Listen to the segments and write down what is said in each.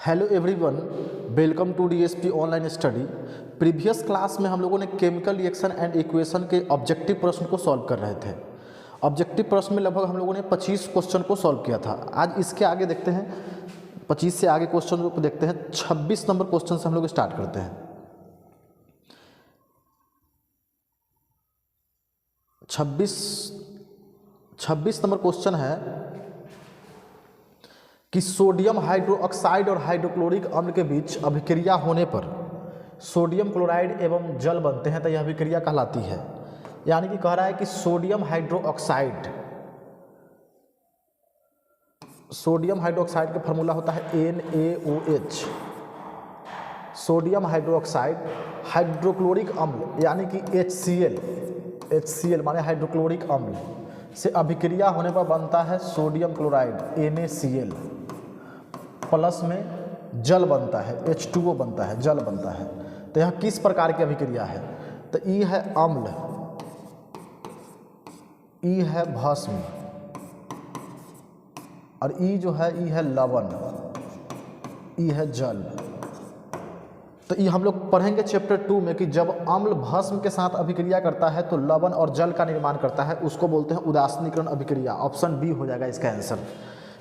Hello everyone, welcome to DSP online study. Previous class में हम लोगों ने केमिकल रिएक्शन एंड इक्वेशन के ऑब्जेक्टिव प्रश्न को सॉल्व कर रहे थे। ऑब्जेक्टिव प्रश्न में लगभग हम लोगों ने 25 क्वेश्चन को सॉल्व किया था। आज इसके आगे देखते हैं, 25 से आगे क्वेश्चन को देखते हैं। 26 नंबर क्वेश्चन से हम लोग स्टार्ट करते हैं। 26 नंबर क्वेश्चन है कि सोडियम हाइड्रोक्साइड और हाइड्रोक्लोरिक अम्ल के बीच अभिक्रिया होने पर सोडियम क्लोराइड एवं जल बनते हैं, तो यह अभिक्रिया कहलाती है। यानी कि कह रहा है कि सोडियम हाइड्रोक्साइड का फार्मूला होता है NaOH। सोडियम हाइड्रोक्साइड, हाइड्रोक्लोरिक अम्ल यानी कि HCl माने हाइड्रोक्लोरिक अम्ल से अभिक्रिया होने पर बनता है सोडियम क्लोराइड NaCl, प्लस में जल बनता है H2O बनता है, जल बनता है। तो यह किस प्रकार की अभिक्रिया है? तो E है अम्ल, E है भस्म और E जो है E है लवण, E है जल। तो ये हम लोग पढ़ेंगे चैप्टर 2 में कि जब अम्ल भस्म के साथ अभिक्रिया करता है तो लवण और जल का निर्माण करता है, उसको बोलते हैं उदासीनीकरण अभिक्रिया। ऑप्शन बी हो जाएगा इसका answer.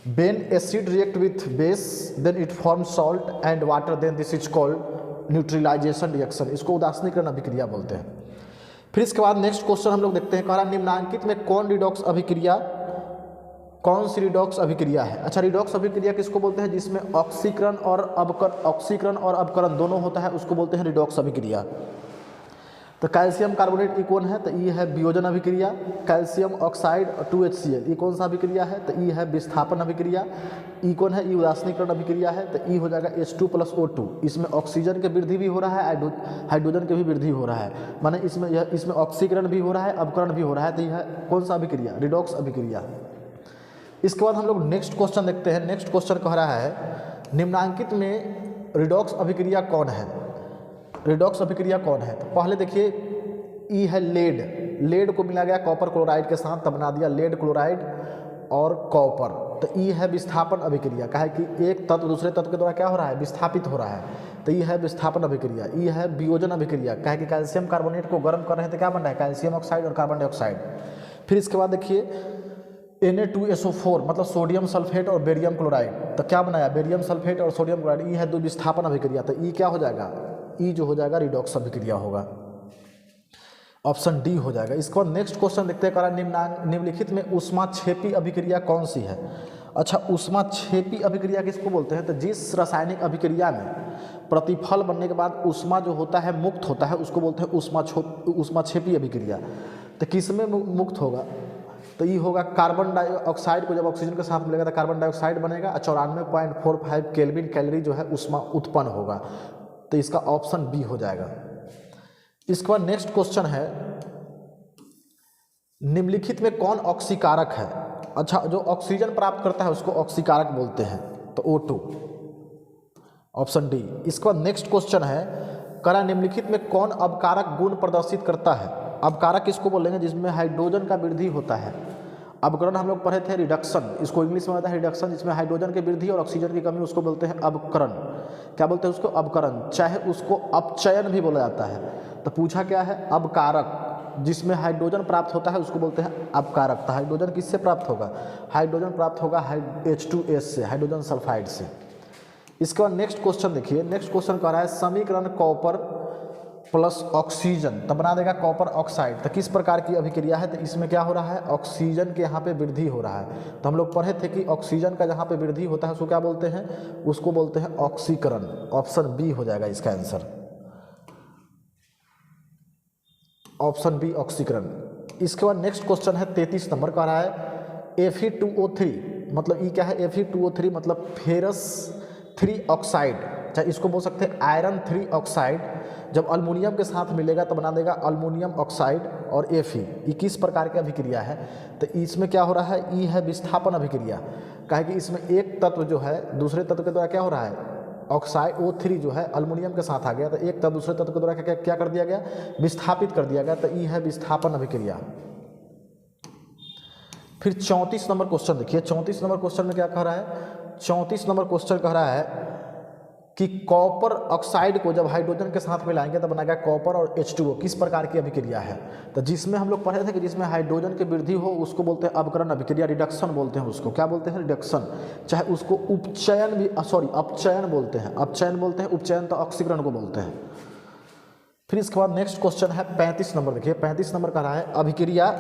When acid react with base then it forms salt and water, then this is called neutralization reaction। इसको उदासीनीकरण अभिक्रिया बोलते हैं। फिर इसके बाद नेक्स्ट क्वेश्चन हम लोग देखते हैं। कह रहा निम्नांकित में कौन सी रिडॉक्स अभिक्रिया है? अच्छा, रिडॉक्स अभिक्रिया किसको बोलते हैं? जिसमें ऑक्सीकरण और अवकरण दोनों होता है, उसको बोलते हैं रिडॉक्स अभिक्रिया। तो कैल्शियम कार्बोनेट ई कौन है? तो ई है वियोजन अभिक्रिया। कैल्शियम ऑक्साइड 2HCl ई कौन सा अभिक्रिया है? तो ई है विस्थापन अभिक्रिया। ई कौन है? ई उदासीनीकरण अभिक्रिया है। तो ई हो जाएगा H2 + O2। इसमें ऑक्सीजन की वृद्धि भी हो रहा है, हाइड्रोजन की भी वृद्धि हो रहा है, माने इसमें ऑक्सीकरण भी हो रहा है, अवकरण भी हो रहा है। तो यह कौन सा अभिक्रिया? रिडॉक्स अभिक्रिया। इसके बाद हम लोग नेक्स्ट क्वेश्चन देखते हैं। नेक्स्ट क्वेश्चन कह रहा है निम्नांकित में रिडॉक्स अभिक्रिया कौन है? रिडॉक्स अभिक्रिया कौन है? तो पहले देखिए, ई है लेड को मिला गया कॉपर क्लोराइड के साथ, तब बना दिया लेड क्लोराइड और कॉपर। तो ई है विस्थापन अभिक्रिया। कहा है कि एक तत्व दूसरे तत्व के द्वारा क्या हो रहा है? विस्थापित हो रहा है। तो ई है विस्थापन अभिक्रिया। ई है वियोजन अभिक्रिया। कहा है कि कैल्शियम कार्बोनेट को गर्म कर रहे हैं तो क्या बन रहा है? कैल्शियम ऑक्साइड और कार्बन डाइऑक्साइड। फिर इसके बाद देखिए Na2SO4 मतलब सोडियम सल्फेट और बेरियम क्लोराइड। तो क्या बनाया? बेरियम सल्फेट और सोडियम क्लोराइड। ई है दो विस्थापन अभिक्रिया। तो ई क्या हो जाएगा? ई जो हो जाएगा रिडॉक्स अभिक्रिया होगा। ऑप्शन डी हो जाएगा। इसके बाद नेक्स्ट क्वेश्चन देखते हैं। निम्नलिखित में ऊष्माक्षेपी अभिक्रिया कौन सी है? अच्छा, ऊष्माक्षेपी अभिक्रिया किसको बोलते हैं? तो जिस रासायनिक अभिक्रिया में प्रतिफल बनने के बाद ऊष्मा जो होता है मुक्त होता है, उसको बोलते हैं ऊष्माक्षेपी अभिक्रिया। तो किसमें मुक्त होगा? तो ये होगा कार्बन डाइऑक्साइड को जब ऑक्सीजन के साथ मिलेगा तो कार्बन डाइऑक्साइड बनेगा। 94.45 केल्विन कैलोरी जो है ऊष्मा उत्पन्न होगा। तो इसका ऑप्शन बी हो जाएगा। इसके बाद नेक्स्ट क्वेश्चन है निम्नलिखित में कौन ऑक्सीकारक है? अच्छा, जो ऑक्सीजन प्राप्त करता है उसको ऑक्सीकारक बोलते हैं, तो O2। Option D. इसके बाद नेक्स्ट क्वेश्चन है करा निम्नलिखित में कौन अवकारक गुण प्रदर्शित करता है? अवकारक किसको बोलेंगे? जिसमें हाइड्रोजन का वृद्धि होता है। अवकरण हम लोग पढ़े थे रिडक्शन, इसको इंग्लिश में आता है रिडक्शन। जिसमें हाइड्रोजन की वृद्धि और ऑक्सीजन की कमी, उसको बोलते हैं अवकरण। क्या बोलते हैं उसको? अवकरण। चाहे उसको अपचयन भी बोला जाता है। तो पूछा क्या है? अवकारक। जिसमें हाइड्रोजन प्राप्त होता है उसको बोलते हैं अवकारक। तो हाइड्रोजन किससे प्राप्त होगा? हाइड्रोजन प्राप्त होगा H2S से, हाइड्रोजन सल्फाइड से। इसके बाद नेक्स्ट क्वेश्चन देखिए। नेक्स्ट क्वेश्चन कह रहा है समीकरण कॉपर प्लस ऑक्सीजन, तब बना देगा कॉपर ऑक्साइड। तो किस प्रकार की अभिक्रिया है? तो इसमें क्या हो रहा है? ऑक्सीजन के यहाँ पे वृद्धि हो रहा है। तो हम लोग पढ़े थे कि ऑक्सीजन का जहाँ पे वृद्धि होता है उसको क्या बोलते हैं? उसको बोलते हैं ऑक्सीकरण। ऑप्शन बी हो जाएगा इसका आंसर। ऑप्शन बी ऑक्सीकरण। इसके बाद नेक्स्ट क्वेश्चन है 33 नंबर का रहा है Fe2O3 मतलब ई क्या है? Fe2O3 मतलब फेरस 3 ऑक्साइड, चाहे इसको बोल सकते हैं आयरन 3 ऑक्साइड। जब अल्मोनियम के साथ मिलेगा तो बना देगा अल्मोनियम ऑक्साइड और Fe। ये किस प्रकार की अभिक्रिया है? तो इसमें क्या हो रहा है? ई है विस्थापन अभिक्रिया। कहा कि इसमें एक तत्व जो है दूसरे तत्व के द्वारा क्या हो रहा है? ऑक्साइड O3 जो है अल्मोनियम के साथ आ गया, तो एक तत्व दूसरे तत्व के द्वारा क्या कर दिया गया? विस्थापित कर दिया गया। तो ई है विस्थापन अभिक्रिया। फिर 34 नंबर क्वेश्चन देखिए। 34 नंबर क्वेश्चन में क्या कह रहा है? 34 नंबर क्वेश्चन कह रहा है कि कॉपर ऑक्साइड को जब हाइड्रोजन के साथ मिलाएंगे तो बनाएगा कॉपर और H2O। किस प्रकार की अभिक्रिया है? तो जिसमें हम लोग पढ़े थे कि जिसमें हाइड्रोजन की वृद्धि हो उसको बोलते हैं अवकरण अभिक्रिया, रिडक्शन बोलते हैं उसको। क्या बोलते हैं? रिडक्शन। चाहे उसको उपचयन भी अपचयन बोलते हैं, उपचयन तो ऑक्सीकरण को बोलते हैं। फिर इसके बाद नेक्स्ट क्वेश्चन है 35 नंबर। देखिए 35 नंबर का रहा है अभिक्रिया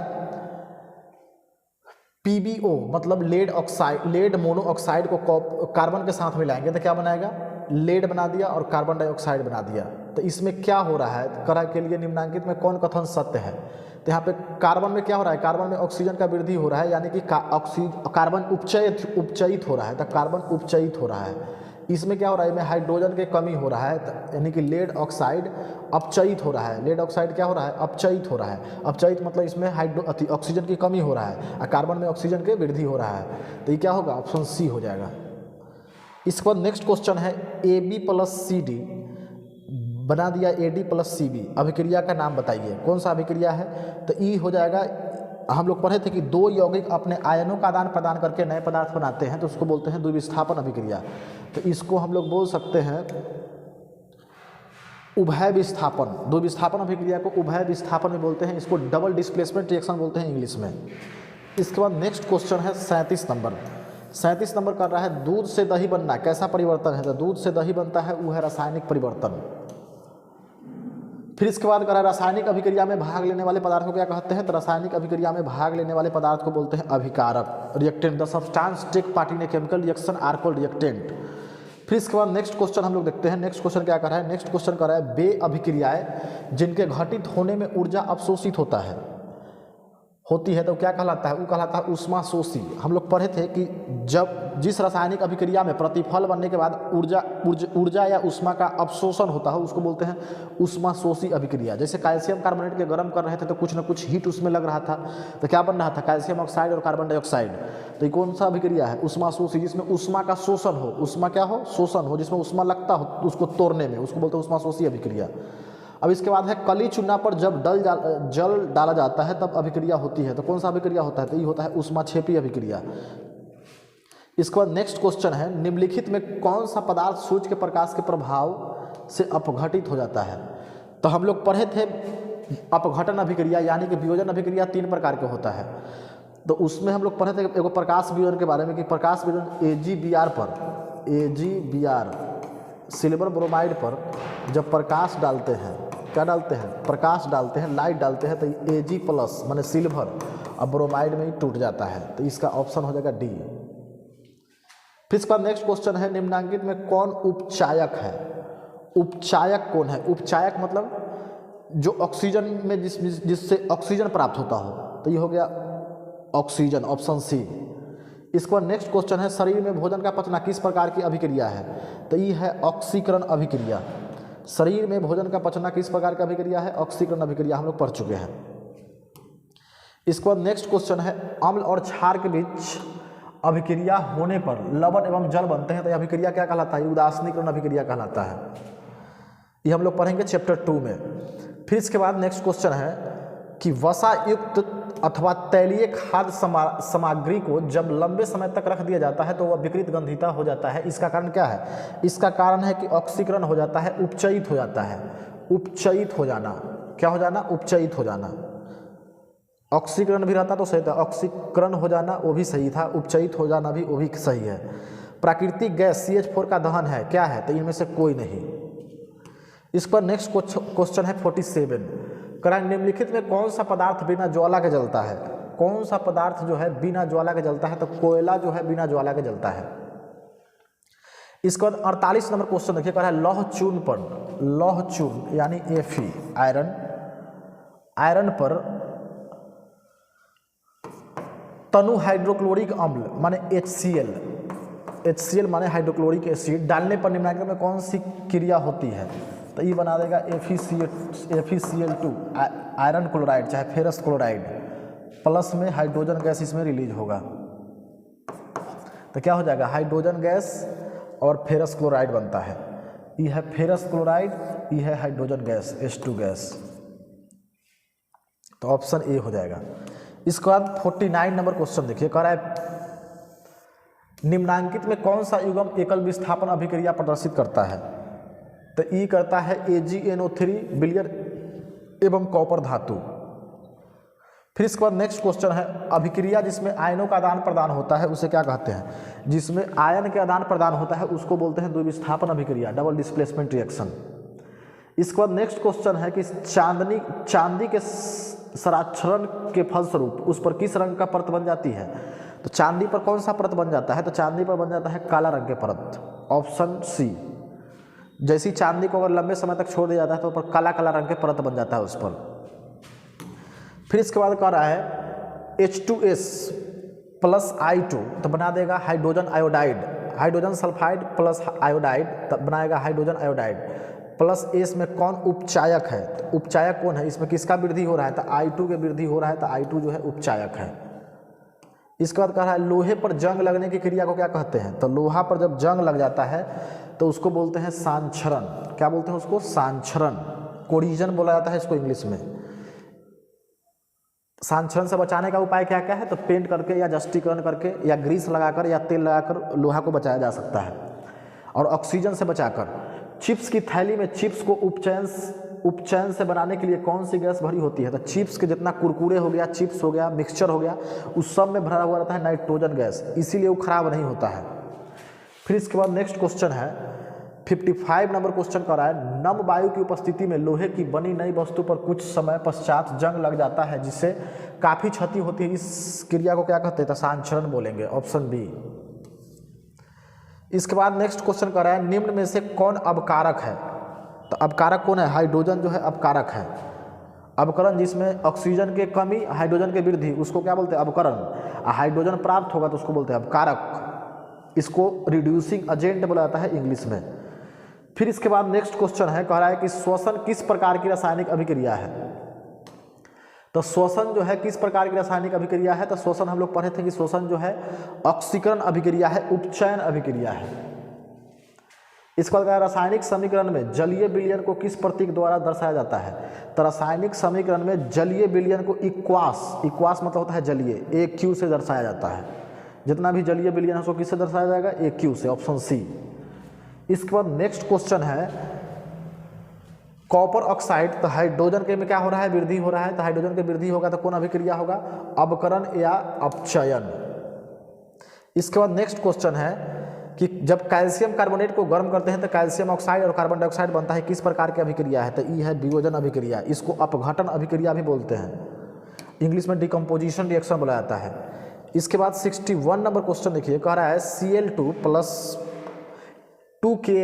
PbO मतलब लेड मोनोऑक्साइड को कार्बन के साथ मिलाएंगे तो क्या बनाएगा? लेड बना दिया और कार्बन डाइऑक्साइड बना दिया। तो इसमें क्या हो रहा है? करा के लिए निम्नांकित में कौन कथन सत्य है? तो यहाँ पे कार्बन में क्या हो रहा है? कार्बन में ऑक्सीजन का वृद्धि हो रहा है, यानी कि कार्बन उपचयित हो रहा है। तो कार्बन उपचयित हो रहा है। इसमें क्या हो रहा है? इसमें हाइड्रोजन की कमी हो रहा है, यानी कि लेड ऑक्साइड अपचयित हो रहा है। लेड ऑक्साइड क्या हो रहा है? अपचयित हो रहा है। अपचयित मतलब इसमें ऑक्सीजन की कमी हो रहा है और कार्बन में ऑक्सीजन की वृद्धि हो रहा है। तो ये क्या होगा? ऑप्शन सी हो जाएगा। इसके बाद नेक्स्ट क्वेश्चन है AB + CD बना दिया AD + CB, अभिक्रिया का नाम बताइए। कौन सा अभिक्रिया है? तो ई हो जाएगा। हम लोग पढ़े थे कि दो यौगिक अपने आयनों का आदान प्रदान करके नए पदार्थ बनाते हैं तो उसको बोलते हैं द्विविस्थापन अभिक्रिया। तो इसको हम लोग बोल सकते हैं उभय विस्थापन। द्विविस्थापन अभिक्रिया को उभय विस्थापन भी बोलते हैं, इसको डबल डिस्प्लेसमेंट रिएक्शन बोलते हैं इंग्लिश में। इसके बाद नेक्स्ट क्वेश्चन है 37 नंबर। 37 नंबर कर रहा है दूध से दही बनना कैसा परिवर्तन है? तो दूध से दही बनता है वो है रासायनिक परिवर्तन। फिर इसके बाद कर रहा है रासायनिक अभिक्रिया में भाग लेने वाले पदार्थ को क्या कहते हैं? तो रासायनिक अभिक्रिया में भाग लेने वाले पदार्थ को बोलते हैं अभिकारक, reactant. The substance take part in a chemical reaction are called reactant. फिर इसके बाद नेक्स्ट क्वेश्चन हम लोग देखते हैं। नेक्स्ट क्वेश्चन क्या कर रहा है? नेक्स्ट क्वेश्चन कर रहा है वे अभिक्रियाएं जिनके घटित होने में ऊर्जा अवशोषित होती है तो क्या कहलाता है? वो कहलाता है ऊष्माशोषी। हम लोग पढ़े थे कि जिस रासायनिक अभिक्रिया में प्रतिफल बनने के बाद ऊर्जा या ऊष्मा का अवशोषण होता है उसको बोलते हैं ऊष्माशोषी अभिक्रिया। जैसे कैल्शियम कार्बोनेट के गर्म कर रहे थे तो कुछ ना कुछ हीट उसमें लग रहा था तो क्या बन रहा था? कैल्शियम ऑक्साइड और कार्बन डाइऑक्साइड। तो ये कौन सा अभिक्रिया है? ऊष्माशोषी, जिसमें ऊष्मा का शोषण हो, ऊष्मा क्या हो? शोषण हो, जिसमें ऊष्मा लगता हो उसको तोड़ने में, उसको बोलते हैं ऊष्माशोषी अभिक्रिया। अब इसके बाद है कली चूना पर जब जल डाला जाता है तब अभिक्रिया होती है। तो कौन सा अभिक्रिया होता है? तो ये होता है ऊष्माक्षेपी अभिक्रिया। इसके बाद नेक्स्ट क्वेश्चन है निम्नलिखित में कौन सा पदार्थ सूर्य के प्रकाश के प्रभाव से अपघटित हो जाता है? तो हम लोग पढ़े थे अपघटन अभिक्रिया यानी कि वियोजन अभिक्रिया 3 प्रकार के होता है। तो उसमें हम लोग पढ़े थे एगो प्रकाश वियोजन के बारे में कि प्रकाश वियोजन AgBr सिल्वर ब्रोमाइड पर जब प्रकाश डालते हैं, क्या डालते हैं? प्रकाश डालते हैं, लाइट डालते हैं तो Ag+ माने सिल्वर और ब्रोमाइड में ही टूट जाता है। तो इसका ऑप्शन हो जाएगा डी। फिर इसका नेक्स्ट क्वेश्चन है निम्नांकित में कौन उपचायक है? उपचायक कौन है? उपचायक मतलब जो ऑक्सीजन में जिससे ऑक्सीजन प्राप्त होता हो। तो ये हो गया ऑक्सीजन, ऑप्शन सी। इसके बाद नेक्स्ट क्वेश्चन है शरीर में भोजन का पचना किस प्रकार की अभिक्रिया है? तो ये है ऑक्सीकरण अभिक्रिया। शरीर में भोजन का पचना किस प्रकार की अभिक्रिया है? ऑक्सीकरण अभिक्रिया हम लोग पढ़ चुके हैं। इसके बाद नेक्स्ट क्वेश्चन है अम्ल और क्षार के बीच अभिक्रिया होने पर लवण एवं जल बनते हैं तो यह अभिक्रिया क्या कहलाता है? उदासीनीकरण अभिक्रिया कहलाता है। ये हम लोग पढ़ेंगे चैप्टर 2 में। फिर इसके बाद नेक्स्ट क्वेश्चन है कि वसा युक्त अथवा तैलीय खाद्य सामग्री को जब लंबे समय तक रख दिया जाता है तो वह विकृत गंधिता हो जाता है। इसका कारण क्या है? इसका कारण है कि ऑक्सीकरण हो जाता है, उपचयित हो जाता है। उपचयित हो जाना, क्या हो जाना? उपचयित हो जाना। ऑक्सीकरण भी रहता तो सही था, ऑक्सीकरण हो जाना वो भी सही था, उपचयित हो जाना भी वो भी सही है। प्राकृतिक गैस CH4 का दहन है, क्या है? तो इनमें से कोई नहीं। इस पर नेक्स्ट क्वेश्चन है 47। निम्नलिखित में कौन सा पदार्थ बिना ज्वाला के जलता है? कौन सा पदार्थ जो है बिना ज्वाला के जलता है? तो कोयला जो है बिना ज्वाला के जलता है। इसके बाद 48 नंबर क्वेश्चन देखिए, कह रहा है लौह चून पर, लौह चून यानी Fe आयरन पर तनु हाइड्रोक्लोरिक अम्ल माने HCl माने हाइड्रोक्लोरिक एसिड डालने पर निम्नलिखित में कौन सी क्रिया होती है? तो ये बना देगा FeCl2 आयरन क्लोराइड चाहे फेरस क्लोराइड प्लस में हाइड्रोजन गैस इसमें रिलीज होगा। तो क्या हो जाएगा? हाइड्रोजन गैस और फेरस क्लोराइड बनता है। ये है फेरस क्लोराइड, ये है हाइड्रोजन गैस H2 गैस। तो ऑप्शन ए हो जाएगा। इसके बाद 49 नंबर क्वेश्चन देखिए, कह रहा है निम्नांकित में कौन सा युग्म एकल विस्थापन अभिक्रिया प्रदर्शित करता है? तो ई करता है AgNO3 विलयन एवं कॉपर धातु। फिर इसके बाद नेक्स्ट क्वेश्चन है अभिक्रिया जिसमें आयनों का आदान प्रदान होता है उसे क्या कहते हैं? जिसमें आयन के आदान प्रदान होता है उसको बोलते हैं द्विविस्थापन अभिक्रिया, डबल डिस्प्लेसमेंट रिएक्शन। इसके बाद नेक्स्ट क्वेश्चन है कि चांदी के सराक्षरण के फलस्वरूप उस पर किस रंग का परत बन जाती है? तो चांदी पर कौन सा परत बन जाता है? तो चांदी पर बन जाता है काला रंग के परत, ऑप्शन सी। जैसी चांदी को अगर लंबे समय तक छोड़ दिया जाता है तो ऊपर काला काला रंग के परत बन जाता है उस पर। फिर इसके बाद कह रहा है H2S प्लस I2 तो बना देगा hydrogen iodide, hydrogen sulphide plus iodide तब बनाएगा हाइड्रोजन आयोडाइड। प्लस एस में कौन उपचायक है? तो उपचायक कौन है? इसमें किसका वृद्धि हो रहा है? तो I2 के वृद्धि हो रहा है, तो I2 जो है उपचायक है। इसके बाद कह रहा है लोहे पर जंग लगने की क्रिया को क्या कहते हैं? तो लोहा पर जब जंग लग जाता है तो उसको बोलते हैं सांक्षरण। क्या बोलते हैं उसको? सांक्षरण। कोरिजन बोला जाता है इसको इंग्लिश में। सांक्षरण से बचाने का उपाय क्या क्या है? तो पेंट करके या जस्टीकरण करके या ग्रीस लगाकर या तेल लगाकर लोहा को बचाया जा सकता है। और ऑक्सीजन से बचाकर चिप्स की थैली में चिप्स को उपचयन से बनाने के लिए कौन सी गैस भरी होती है? तो चिप्स के जितना कुरकुरे हो गया, चिप्स हो गया, मिक्सचर हो गया, उस सब में भरा हुआ रहता है नाइट्रोजन गैस, इसीलिए वो खराब नहीं होता है। फिर इसके बाद नेक्स्ट क्वेश्चन है 55 नंबर क्वेश्चन कर रहा है नम वायु की उपस्थिति में लोहे की बनी नई वस्तु पर कुछ समय पश्चात जंग लग जाता है जिससे काफी क्षति होती है, इस क्रिया को क्या कहते हैं? तो सांक्षरण बोलेंगे, ऑप्शन बी। इसके बाद नेक्स्ट क्वेश्चन कर रहा है निम्न में से कौन अवकारक है? तो अवकारक कौन है? हाइड्रोजन जो है अवकारक है। अवकरण जिसमें ऑक्सीजन के कमी हाइड्रोजन के वृद्धि उसको क्या बोलते हैं? अवकरण। हाइड्रोजन प्राप्त होगा तो उसको बोलते हैं अवकारक। इसको रिड्यूसिंग एजेंट बोला जाता है इंग्लिश में। फिर इसके बाद नेक्स्ट क्वेश्चन है कह रहा है कि श्वसन किस प्रकार की रासायनिक अभिक्रिया है? तो श्वसन जो है किस प्रकार की रासायनिक अभिक्रिया है? तो श्वसन हम लोग पढ़े थे कि श्वसन जो है ऑक्सीकरण अभिक्रिया है, उपचयन अभिक्रिया है। इसके बाद रासायनिक समीकरण में जलीय विलयन को किस प्रतीक द्वारा दर्शाया जाता है? तो रासायनिक समीकरण में जलीय विलयन को इक्वास मतलब होता है जलीय, AQ से दर्शाया जाता है। जितना भी जलीय विलयन है उसको किससे दर्शाया जाएगा? AQ से, ऑप्शन सी। इसके बाद नेक्स्ट क्वेश्चन है कॉपर ऑक्साइड, तो हाइड्रोजन के में क्या हो रहा है? वृद्धि हो रहा है। तो हाइड्रोजन के वृद्धि होगा तो कौन अभिक्रिया होगा? अवकरण या अपचयन। इसके बाद नेक्स्ट क्वेश्चन है कि जब कैल्शियम कार्बोनेट को गर्म करते हैं तो कैल्शियम ऑक्साइड और कार्बन डाइऑक्साइड बनता है, किस प्रकार की अभिक्रिया है? तो ई है वियोजन अभिक्रिया। इसको अपघटन अभिक्रिया भी बोलते हैं, इंग्लिश में डिकम्पोजिशन रिएक्शन बोला जाता है। इसके बाद 61 नंबर क्वेश्चन देखिए, कह रहा है Cl2 प्लस 2Ki।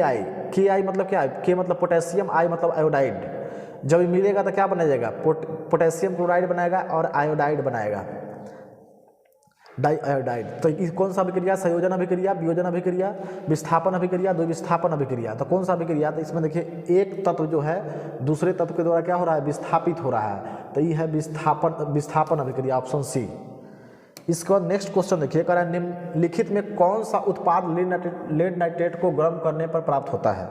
Ki मतलब क्या है? K मतलब पोटेशियम, I मतलब आयोडाइड। जब ये मिलेगा तो क्या बना जाएगा? पोटेशियम क्लोराइड बनाएगा और आयोडाइड बनाएगा, डाई आयोडाइड। तो ये कौन सा अभिक्रिया? संयोजन अभिक्रिया, वियोजन अभिक्रिया, विस्थापन अभिक्रिया, द्विविस्थापन अभिक्रिया। तो कौन सा अभिक्रिया? तो इसमें देखिए एक तत्व जो है दूसरे तत्व के द्वारा क्या हो रहा है? विस्थापित हो रहा है। तो ये है विस्थापन अभिक्रिया, ऑप्शन सी। इसके बाद नेक्स्ट क्वेश्चन देखिए, कह रहा है निम्नलिखित में कौन सा उत्पाद लेड नाइट्रेट को गर्म करने पर प्राप्त होता है?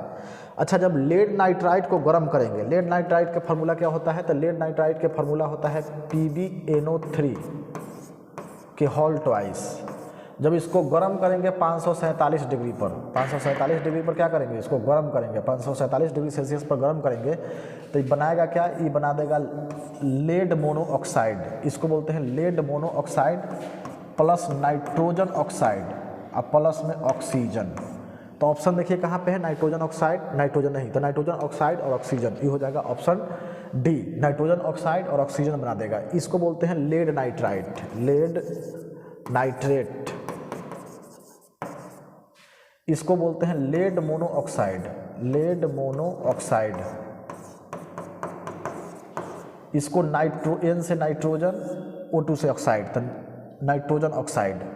अच्छा, जब लेड नाइट्राइट को गर्म करेंगे, लेड नाइट्राइट का फार्मूला क्या होता है? तो लेड नाइट्राइट के फार्मूला होता है PbNO3 के होल ट्वाइस। जब इसको गर्म करेंगे 547 डिग्री पर, 547 डिग्री पर क्या करेंगे? इसको गर्म करेंगे, 547 डिग्री सेल्सियस पर गर्म करेंगे तो ये बनाएगा क्या? ये बना देगा लेड मोनो ऑक्साइड। इसको बोलते हैं lead mono oxide plus nitrogen oxide और प्लस में ऑक्सीजन। तो ऑप्शन देखिए कहाँ पे है? नाइट्रोजन ऑक्साइड, नाइट्रोजन नहीं तो नाइट्रोजन ऑक्साइड और ऑक्सीजन, ये हो जाएगा ऑप्शन डी। नाइट्रोजन ऑक्साइड और ऑक्सीजन बना देगा। इसको बोलते हैं लेड नाइट्राइट, लेड नाइट्रेट। इसको बोलते हैं lead mono oxide, lead mono oxide. इसको नाइट्रोजन से नाइट्रोजन, O2 से ऑक्साइड, तो नाइट्रोजन ऑक्साइड।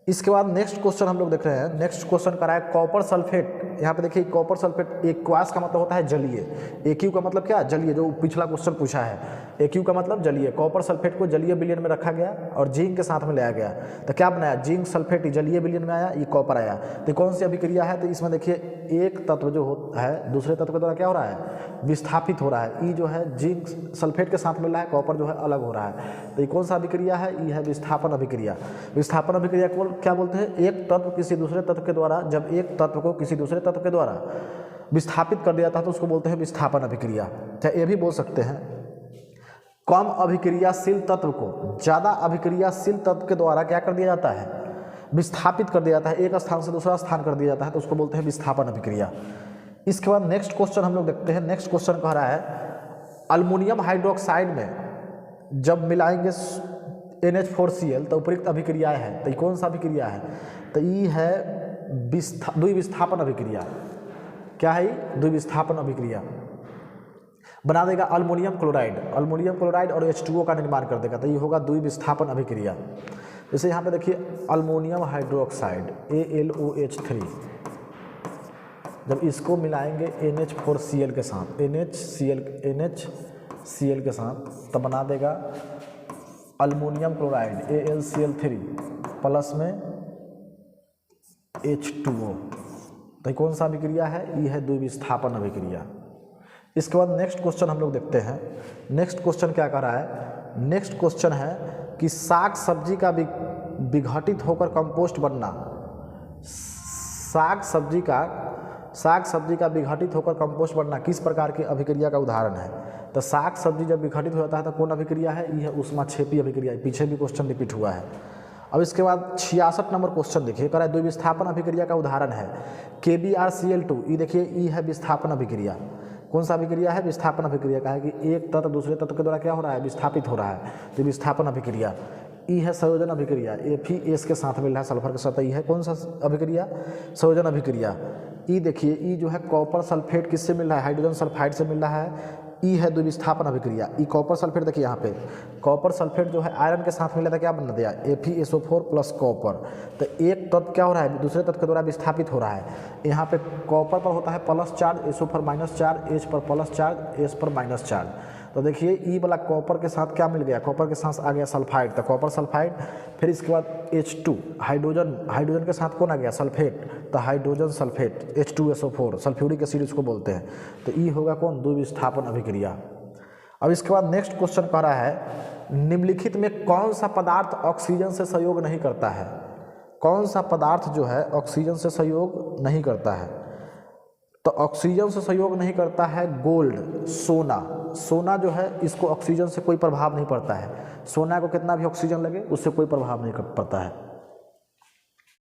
इसके बाद नेक्स्ट क्वेश्चन हम लोग देख रहे हैं। नेक्स्ट क्वेश्चन करा है कॉपर सल्फेट। यहाँ पे देखिए कॉपर सल्फेट एक्वास का मतलब होता है जलीय, AQ का मतलब क्या? जलीय, जो पिछला क्वेश्चन पूछा है। AQ का मतलब जलीय। कॉपर सल्फेट को जलीय विलयन में रखा गया और जिंक के साथ में लाया गया तो क्या बनाया? जिंक सल्फेट जलीय विलयन में आया, ये कॉपर आया। तो कौन सी अभिक्रिया है? तो इसमें देखिए एक तत्व जो है दूसरे तत्व के द्वारा क्या हो रहा है? विस्थापित हो रहा है। ये जो है जिंक सल्फेट के साथ मिल रहा है, कॉपर जो है अलग हो रहा है। तो ये कौन सा अभिक्रिया है? ये है विस्थापन अभिक्रिया। विस्थापन अभिक्रिया को क्या बोलते हैं? एक तत्व किसी दूसरे तत्व के द्वारा, जब एक तत्व को किसी दूसरे तत्व के द्वारा विस्थापित कर दिया जाता है तो उसको बोलते हैं विस्थापन अभिक्रिया। चाहे ये भी बोल सकते हैं कम अभिक्रियाशील तत्व को ज़्यादा अभिक्रियाशील तत्व के द्वारा क्या कर दिया जाता है, विस्थापित कर दिया जाता है, एक स्थान से दूसरा स्थान कर दिया जाता है तो उसको बोलते हैं विस्थापन अभिक्रिया। इसके बाद नेक्स्ट क्वेश्चन हम लोग देखते हैं। नेक्स्ट क्वेश्चन कह रहा है अल्युमिनियम हाइड्रोक्साइड में जब मिलाएंगे NH4Cl तो उपयुक्त अभिक्रिया है, तो ये कौन सा अभिक्रिया है, तो ये है द्विविस्थापन अभिक्रिया। क्या है ये? द्विविस्थापन अभिक्रिया। बना देगा अल्युमिनियम क्लोराइड और H2O का निर्माण कर देगा, तो ये होगा द्विविस्थापन अभिक्रिया। जैसे यहाँ पे देखिए अल्युमिनियम हाइड्रोक्साइड AlOH3 जब इसको मिलाएंगे NH4Cl के साथ NHCl के साथ, तब बना देगा अल्युमिनियम क्लोराइड AlCl3 प्लस में H2O। तो ये कौन सा अभिक्रिया है? ये है द्विविस्थापन अभिक्रिया। इसके बाद नेक्स्ट क्वेश्चन हम लोग देखते हैं। नेक्स्ट क्वेश्चन क्या कर रहा है? नेक्स्ट क्वेश्चन है कि साग सब्जी का विघटित होकर कंपोस्ट बनना। साग सब्जी का विघटित होकर कंपोस्ट बनना किस प्रकार की अभिक्रिया का उदाहरण है? तो साग सब्जी जब विघटित हो जाता है तो कौन अभिक्रिया है? ये है ऊष्माक्षेपी अभिक्रिया। पीछे भी क्वेश्चन रिपीट हुआ है। अब इसके बाद 66 नंबर क्वेश्चन देखिए, कह रहा है द्विविस्थापन अभिक्रिया का उदाहरण है KBrCl2। ये देखिए ये है विस्थापन अभिक्रिया। कौन सा अभिक्रिया है? विस्थापन अभिक्रिया का है कि एक तत्व दूसरे तत्व के द्वारा क्या हो रहा है? विस्थापित हो रहा है, तो विस्थापन अभिक्रिया। ई है संयोजन अभिक्रिया, Fe के साथ मिल रहा है सल्फर के साथ, ये है कौन सा अभिक्रिया? संयोजन अभिक्रिया। ई देखिए ई जो है कॉपर सल्फेट किससे मिल रहा है? हाइड्रोजन सल्फाइड से मिल रहा है। ई है द्विविस्थापन अभिक्रिया। ई कॉपर सल्फेट देखिए यहाँ पे कॉपर सल्फेट जो है आयरन के साथ मिला था, क्या बना दिया? FeSO4 plus copper. तो एक तत्व क्या हो रहा है? दूसरे तत्व के द्वारा विस्थापित हो रहा है। यहाँ पे कॉपर पर होता है प्लस चार्ज, SO पर माइनस चार्ज, H पर प्लस चार्ज, S पर माइनस चार्ज। तो देखिए ई वाला कॉपर के साथ क्या मिल गया? कॉपर के साथ आ गया सल्फाइड, तो कॉपर सल्फाइड। फिर इसके बाद H2 हाइड्रोजन के साथ कौन आ गया? सल्फेट, तो hydrogen sulphate H2SO4 sulphuric acid इसको बोलते हैं। तो ई होगा कौन? द्विविस्थापन अभिक्रिया। अब इसके बाद नेक्स्ट क्वेश्चन कह रहा है निम्नलिखित में कौन सा पदार्थ ऑक्सीजन से सहयोग नहीं करता है? कौन सा पदार्थ जो है ऑक्सीजन से सहयोग नहीं करता है? तो ऑक्सीजन से सहयोग नहीं करता है गोल्ड, सोना जो है इसको ऑक्सीजन से कोई प्रभाव नहीं पड़ता है। सोना को कितना भी ऑक्सीजन लगे उससे कोई प्रभाव नहीं पड़ता है।